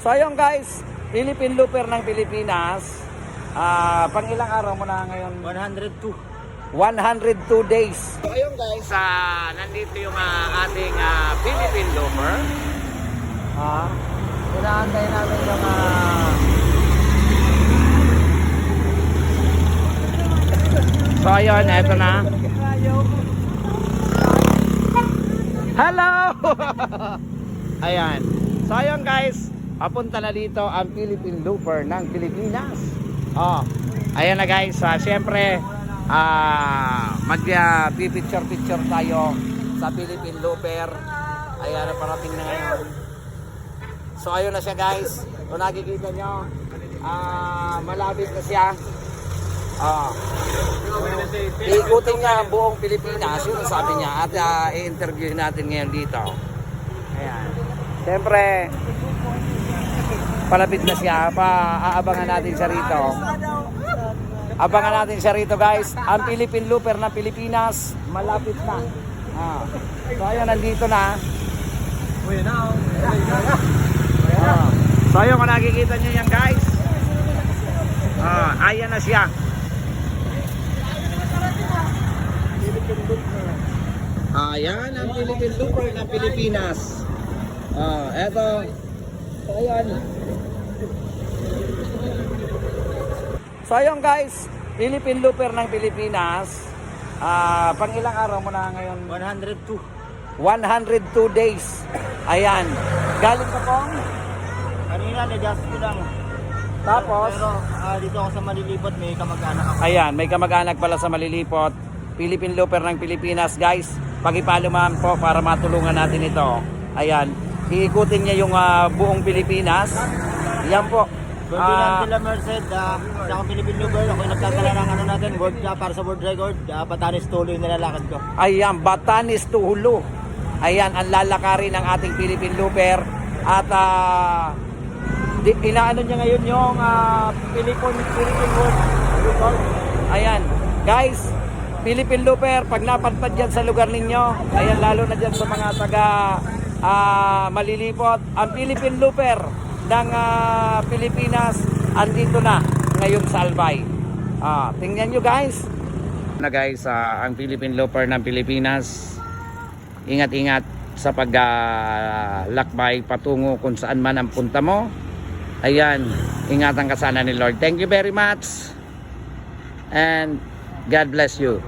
So ayun guys, Philippine Looper ng Pilipinas. Pang ilang araw mo na ngayon? 102. 102 days. So ayun guys, nandito yung ating Philippine Looper. Inaantay namin yung So ayun, eto na. Hello! Ayan. So ayun guys, papunta na dito ang Philippine Looper ng Pilipinas. Ayan na guys, syempre mag-picture tayo sa Philippine Looper. Ayan, parating na ngayon. So ayun na siya guys. Kung nakikita nyo, malapit na siya. Iikutin niya ang buong Pilipinas, yun ang sabi niya, at i-interview natin ngayon dito. Ayan. Siyempre, palapit na siya, aabangan natin siya rito. Abangan natin siya rito guys. Ang Philippine Looper ng Pilipinas, malapit na. So ayun, nandito na. So ayun, kung nakikita niyo yan guys, ayan na siya. Ayan ang Philippine Looper ng Pilipinas. Eto. So ayan. So ayun guys, Philippine Looper ng Pilipinas. Pang ilang araw mo na ngayon? 102. 102 days. Ayan. Galing ka pong? Kanina, nag-gas ko lang. Tapos? Pero dito ako sa Malilipot, may kamag-anak ako. Ayan, may kamag-anak pala sa Malilipot. Philippine Looper ng Pilipinas guys. Pag-ipalo man po para matulungan natin ito. Ayan. Iikutin niya yung buong Pilipinas. Yan po. Ferdinand de la Merced, sa akong Philippine Looper, ako yung nagtatala ng ano natin, para sa world record, Batanes to Hulo yung nilalakad ko. Ayan, Batanes to Hulo. Ayan, ang lalakarin ng ating Philippine Looper. At inaano niya ngayon yung Philippine World Record. Ayan, guys, Philippine Looper, pag napadpad dyan sa lugar ninyo, ayan, lalo na dyan sa mga taga Malilipot, ang Philippine Looper ng Pilipinas andito na ngayon sa Albay. Tingnan nyo guys. Guys, ang Philippine Looper ng Pilipinas, ingat-ingat sa paglakbay patungo kung saan man ang punta mo. Ayan, ingatan ka sana ni Lord. Thank you very much and God bless you.